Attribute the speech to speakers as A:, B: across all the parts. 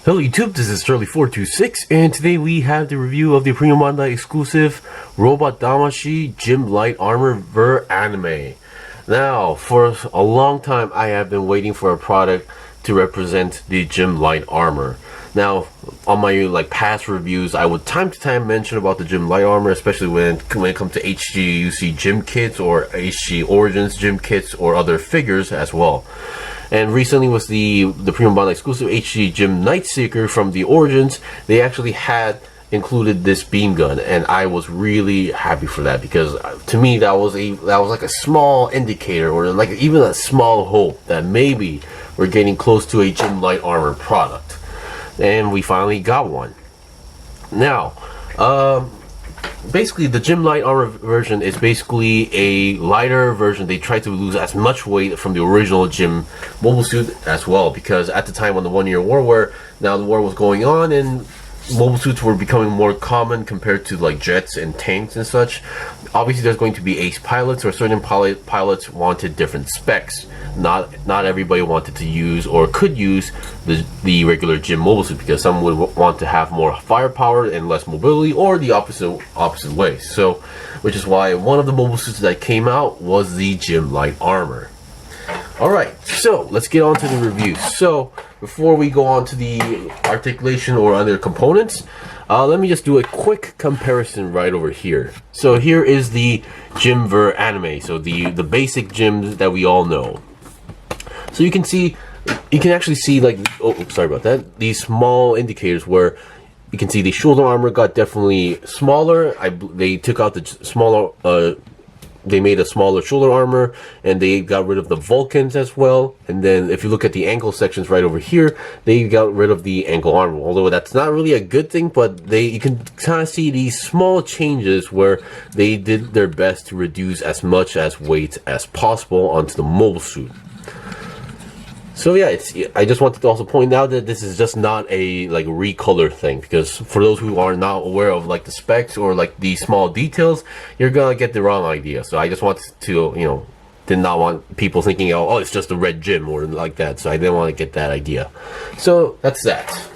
A: Hello YouTube, this is Shirley426, and today we have the review of the Premium Bandai exclusive Robot Damashii Gym Light Armor Ver Anime. Now, for a long time I have been waiting for a product to represent the Gym Light Armor. Now, on my past reviews, I would time to time mention about the Gym Light Armor, especially when it comes to HGUC gym kits or HG Origins gym kits or other figures as well. And recently was the Premium Bandai exclusive HG Gym Night Seeker from the Origins. They actually had included this beam gun, and I was really happy for that, because to me that was like a small indicator, or like even a small hope that maybe we're getting close to a Gym Light Armor product. And we finally got one. Now, basically the Gym Light Armor version is basically a lighter version. They tried to lose as much weight from the original Gym mobile suit as well, because at the time when the 1 year war was going on and mobile suits were becoming more common compared to like jets and tanks and such. Obviously there's going to be ace pilots, or certain pilots wanted different specs. Not everybody wanted to use or could use the regular gym mobile suit, because some would want to have more firepower and less mobility, or the opposite way. So, which is why one of the mobile suits that came out was the Gym Light Armor. Alright, so let's get on to the review. So, before we go on to the articulation or other components, let me just do a quick comparison right over here. So here is the Gym Ver Anime, so the basic gyms that we all know. So you can actually see, like, oh, sorry about that, these small indicators where you can see the shoulder armor got definitely smaller. They took out the smaller, they made a smaller shoulder armor, and they got rid of the vulcans as well. And then if you look at the ankle sections right over here, they got rid of the ankle armor. Although that's not really a good thing, but you can kind of see these small changes where they did their best to reduce as much as weight as possible onto the mobile suit. So yeah, I just wanted to also point out that this is just not a recolor thing, because for those who are not aware of the specs or the small details, you're gonna get the wrong idea. So I just wanted to, did not want people thinking, oh, it's just a red gym or like that. So I didn't want to get that idea. So that's that.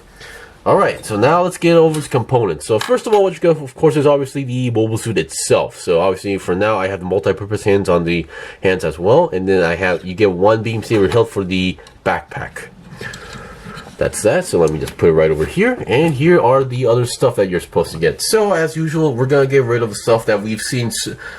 A: Alright, so now let's get over to components. So first of all, what you got, of course, is obviously the mobile suit itself. So obviously for now, I have the multi-purpose hands on the hands as well. And then you get one beam saber hilt for the backpack. That's that. So let me just put it right over here. And here are the other stuff that you're supposed to get. So as usual, we're going to get rid of the stuff that we've seen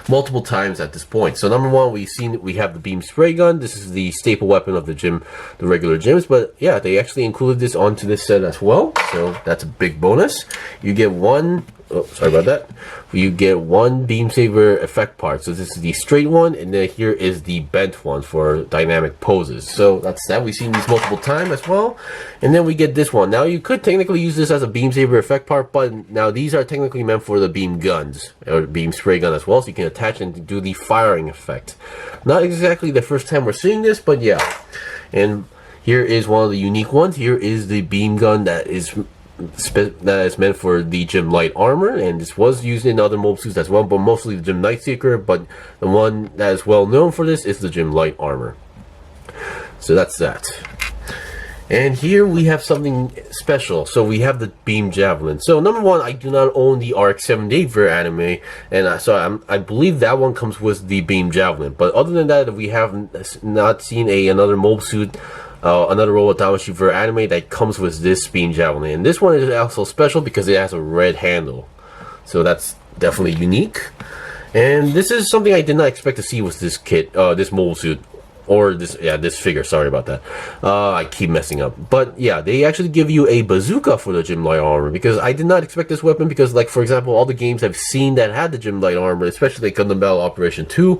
A: multiple times at this point. So number one, we have the beam spray gun. This is the staple weapon of the regular gyms. But yeah, they actually included this onto this set as well. So that's a big bonus. You get one, oh, sorry about that. You get one beam saber effect part. So this is the straight one, and then here is the bent one for dynamic poses. So that's that. We've seen these multiple times as well. And then we get this one. Now you could technically use this as a beam saber effect part, but now these are technically meant for the beam guns or beam spray gun as well, so you can attach and do the firing effect. Not exactly the first time we're seeing this, but yeah. And here is one of the unique ones. Here is the beam gun that is meant for the Gym Light Armor, and this was used in other mobile suits as well, but mostly the Gym Night Seeker. But the one that is well known for this is the Gym Light Armor. So that's that. And here we have something special. So we have the Beam Javelin. So number one, I do not own the RX-78 Ver Anime, and so I believe that one comes with the Beam Javelin. But other than that, we have not seen another mobile suit, another Robot Damashii Ver Anime that comes with this Beam Javelin. And this one is also special because it has a red handle. So that's definitely unique. And this is something I did not expect to see with this kit, this mobile suit. Or this figure, sorry about that. I keep messing up. But yeah, they actually give you a bazooka for the Gym Light Armor, because I did not expect this weapon, because for example, all the games I've seen that had the Gym Light Armor, especially Gundam Battle Operation 2,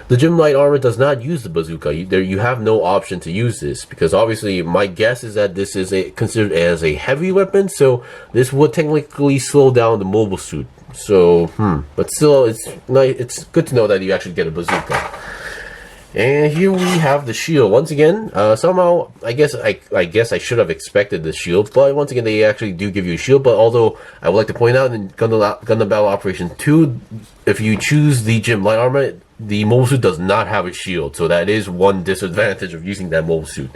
A: the Gym Light Armor does not use the bazooka. You have no option to use this, because obviously my guess is that this is considered as a heavy weapon, so this would technically slow down the mobile suit. So, but still, it's good to know that you actually get a bazooka. And here we have the shield once again. Somehow, I guess I should have expected the shield, but once again, they actually do give you a shield. But although I would like to point out in Gundam Battle Operation 2, if you choose the Gym Light Armor, the mobile suit does not have a shield, so that is one disadvantage of using that mobile suit,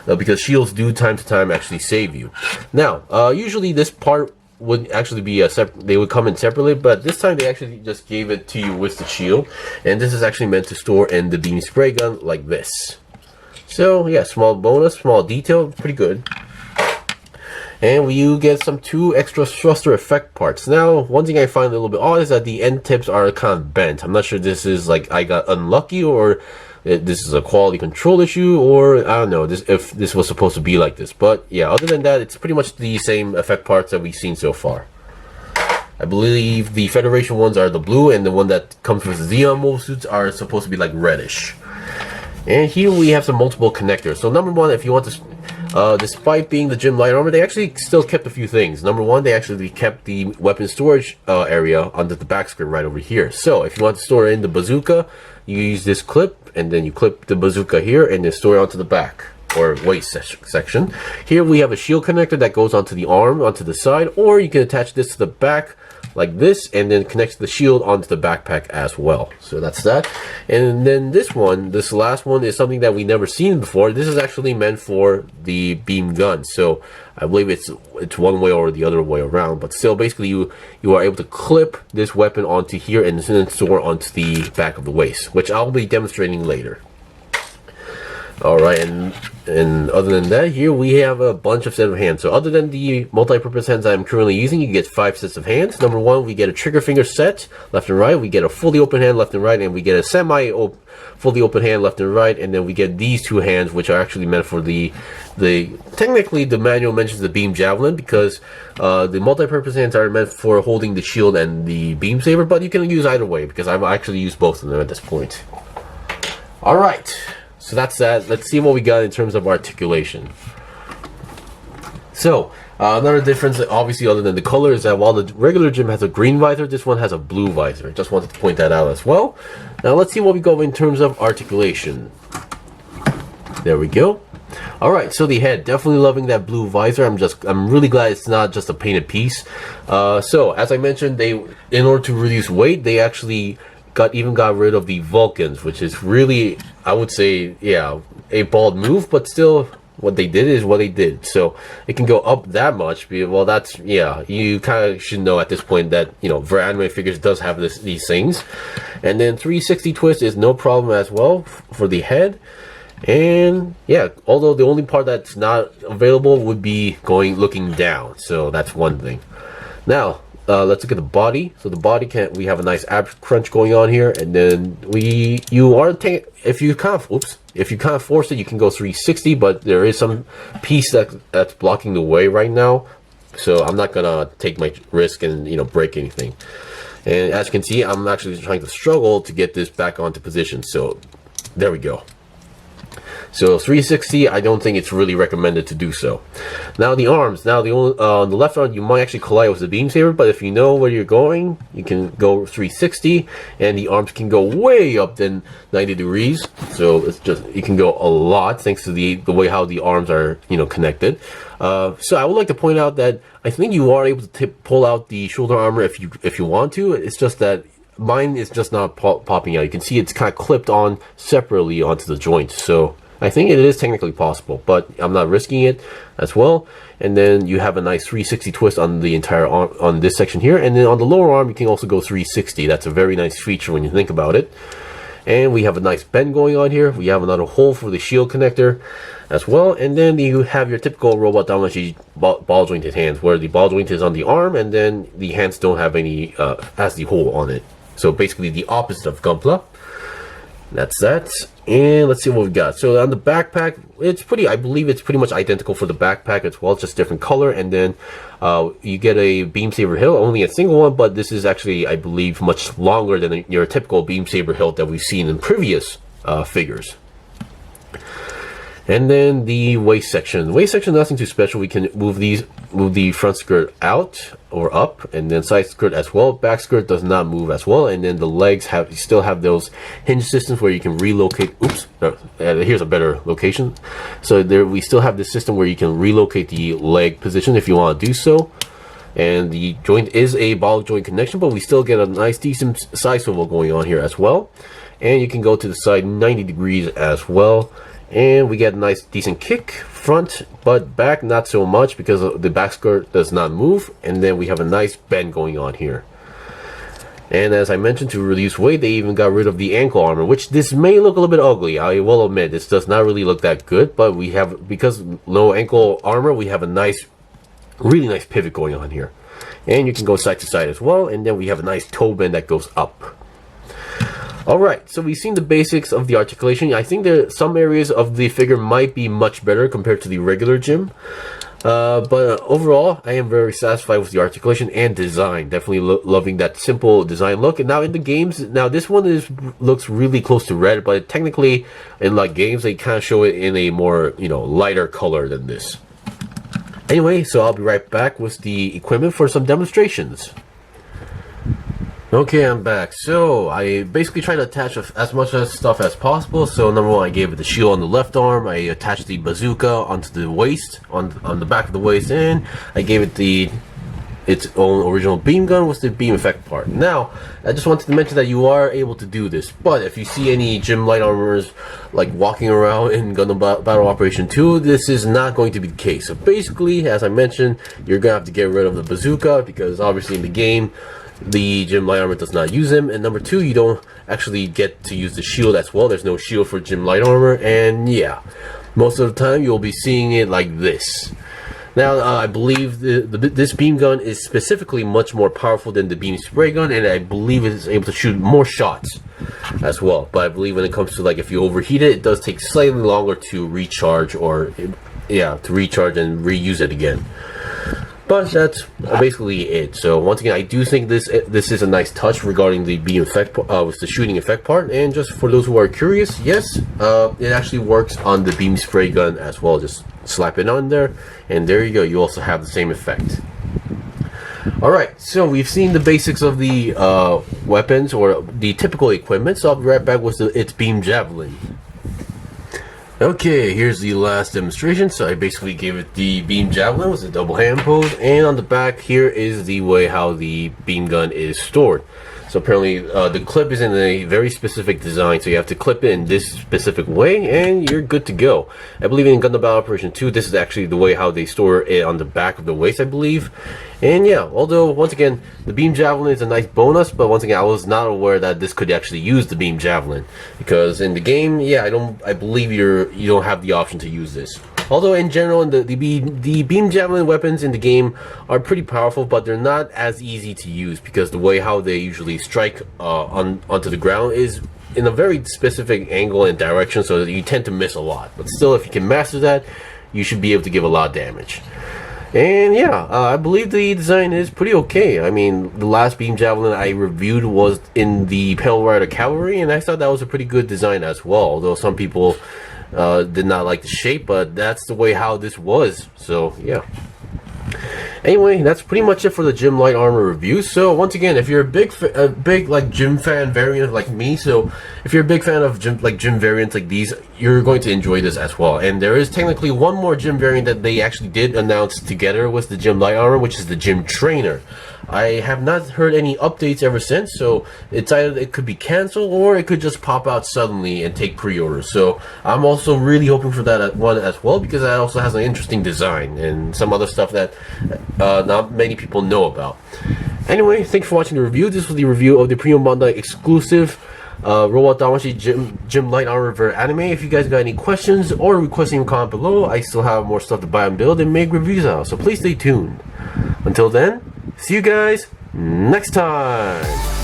A: because shields do time to time actually save you. Now, usually this part would actually be they would come in separately, but this time they actually just gave it to you with the shield, and this is actually meant to store in the beam spray gun like this. So yeah, small bonus, small detail, pretty good. And you get some 2 extra thruster effect parts. Now, one thing I find a little bit odd is that the end tips are kind of bent. I'm not sure this is like I got unlucky, or this is a quality control issue, or I don't know if this was supposed to be like this. But yeah, other than that, it's pretty much the same effect parts that we've seen so far. I believe the Federation ones are the blue, and the one that comes with Xeon mobile suits are supposed to be like reddish. And here we have some multiple connectors. So number one, if you want to, despite being the gym light armor, they actually still kept a few things. Number one, they actually kept the weapon storage area under the back screen right over here. So if you want to store in the bazooka, you use this clip, and then you clip the bazooka here, and then store it onto the back or waist section. Here we have a shield connector that goes onto the arm, onto the side, or you can attach this to the back like this, and then connects the shield onto the backpack as well. So that's that. And then this last one is something that we never seen before. This is actually meant for the beam gun, so I believe it's one way or the other way around, but still, basically you are able to clip this weapon onto here and then store onto the back of the waist, which I'll be demonstrating later. Alright, and other than that, here we have a bunch of sets of hands. So other than the multi-purpose hands I'm currently using, you get 5 sets of hands. Number one, we get a trigger finger set, left and right. We get a fully open hand, left and right, and we get a fully open hand, left and right, and then we get these 2 hands, which are actually meant for the technically the manual mentions the beam javelin, because the multi-purpose hands are meant for holding the shield and the beam saber, but you can use either way, because I've actually used both of them at this point. Alright. So that's that. Let's see what we got in terms of articulation. So, another difference, obviously, other than the color, is that while the regular gym has a green visor, this one has a blue visor. Just wanted to point that out as well. Now, let's see what we go in terms of articulation. There we go. Alright, so the head, definitely loving that blue visor. I'm really glad it's not just a painted piece. So, as I mentioned, in order to reduce weight, they actually got rid of the Vulcans, which is really, I would say, yeah, a bold move, but still, what they did is what they did. So it can go up that much. Well, that's, yeah, you kind of should know at this point that, you know, for anime figures does have these things. And then 360 twist is no problem as well for the head. And yeah, although the only part that's not available would be looking down. So that's one thing. Now, let's look at the body. So the body we have a nice ab crunch going on here, and then if you kind of force it, you can go 360, but there is some piece that's blocking the way right now, so I'm not gonna take my risk and, you know, break anything. And as you can see, I'm actually trying to struggle to get this back onto position. So there we go. So 360, I don't think it's really recommended to do so. Now the arms. Now on the left arm, you might actually collide with the beam saber, but if you know where you're going, you can go 360, and the arms can go way up than 90 degrees. So it can go a lot thanks to the way how the arms are, you know, connected. So I would like to point out that I think you are able to pull out the shoulder armor if you want to. It's just that mine is just not popping out. You can see it's kind of clipped on separately onto the joint. So I think it is technically possible, but I'm not risking it as well. And then you have a nice 360 twist on the entire arm, on this section here. And then on the lower arm, you can also go 360. That's a very nice feature when you think about it. And we have a nice bend going on here. We have another hole for the shield connector as well. And then you have your typical robot Damashii ball jointed hands, where the ball joint is on the arm, and then the hands don't have any, has the hole on it. So basically the opposite of Gunpla. That's that. And let's see what we've got. So on the backpack, I believe it's pretty much identical for the backpack as well, just different color. And then you get a beam saber hilt, only a single one, but this is actually, I believe, much longer than your typical beam saber hilt that we've seen in previous figures. And then the waist section. The waist section, nothing too special. We can move the front skirt out or up, and then side skirt as well. Back skirt does not move as well. And then the legs still have those hinge systems where you can relocate. Oops, here's a better location. So we still have this system where you can relocate the leg position if you want to do so. and the joint is a ball joint connection, but we still get a nice decent side swivel going on here as well. And you can go to the side 90 degrees as well, and we get a nice decent kick front, but back not so much because the back skirt does not move. And then we have a nice bend going on here. And as I mentioned, to reduce weight, they even got rid of the ankle armor, which this may look a little bit ugly. I will admit, this does not really look that good, but we have, because no ankle armor, we have a nice, really nice pivot going on here. And you can go side to side as well, and then we have a nice toe bend that goes up. Alright, so we've seen the basics of the articulation. I think there some areas of the figure might be much better compared to the regular gym. But overall, I am very satisfied with the articulation and design. Definitely loving that simple design look. And now in the games, now this one looks really close to red, but technically in like games, they kind of show it in a more, you know, lighter color than this. Anyway, so I'll be right back with the equipment for some demonstrations. Okay, I'm back. So I basically tried to attach as much stuff as possible. So number one, I gave it the shield on the left arm. I attached the bazooka onto the waist, on the back of the waist, and I gave it its own original beam gun with the beam effect part. Now, I just wanted to mention that you are able to do this, but if you see any gym light armors like walking around in Gundam Battle Operation 2, this is not going to be the case. So basically, as I mentioned, you're gonna have to get rid of the bazooka because obviously in the game, the gym light armor does not use them, and number two, you don't actually get to use the shield as well. There's no shield for gym light armor, and yeah, most of the time you'll be seeing it like this. Now, I believe this beam gun is specifically much more powerful than the beam spray gun, and I believe it is able to shoot more shots as well. But I believe when it comes to, like, if you overheat it, it does take slightly longer to recharge, or yeah, to recharge and reuse it again. But that's basically it. So once again, I do think this is a nice touch regarding the beam effect with the shooting effect part. And just for those who are curious, yes, it actually works on the beam spray gun as well. Just slap it on there, and there you go. You also have the same effect. Alright, so we've seen the basics of the weapons or the typical equipment. So I'll be right back with its beam javelin. Okay, here's the last demonstration. So I basically gave it the beam javelin with a double hand pose, and on the back here is the way how the beam gun is stored. So apparently the clip is in a very specific design, so you have to clip it in this specific way and you're good to go. I believe in Gundam Battle Operation 2, this is actually the way how they store it on the back of the waist, I believe. And yeah, although once again, the beam javelin is a nice bonus, but once again, I was not aware that this could actually use the beam javelin, because in the game, yeah, I believe you don't have the option to use this. Although in general, the beam javelin weapons in the game are pretty powerful, but they're not as easy to use because the way how they usually strike onto the ground is in a very specific angle and direction, so that you tend to miss a lot. But still, if you can master that, you should be able to give a lot of damage. And yeah, I believe the design is pretty okay. I mean, the last beam javelin I reviewed was in the Pale Rider Cavalry, and I thought that was a pretty good design as well. Although some people did not like the shape, but that's the way how this was. So yeah. Anyway, that's pretty much it for the gym light armor review. So once again, if you're a big like gym fan variant like me, so if you're a big fan of gym variants like these, you're going to enjoy this as well. And there is technically one more gym variant that they actually did announce together with the gym light armor, which is the gym trainer. I have not heard any updates ever since, so it's either it could be canceled or it could just pop out suddenly and take pre-orders. So I'm also really hoping for that one as well, because that also has an interesting design and some other stuff that not many people know about. Anyway, thanks for watching the review. This was the review of the Premium Bandai exclusive Robot Damashii Gym Light Armor for anime. If you guys got any questions or requests, in comment below. I still have more stuff to buy and build and make reviews out, so please stay tuned. Until then, see you guys next time.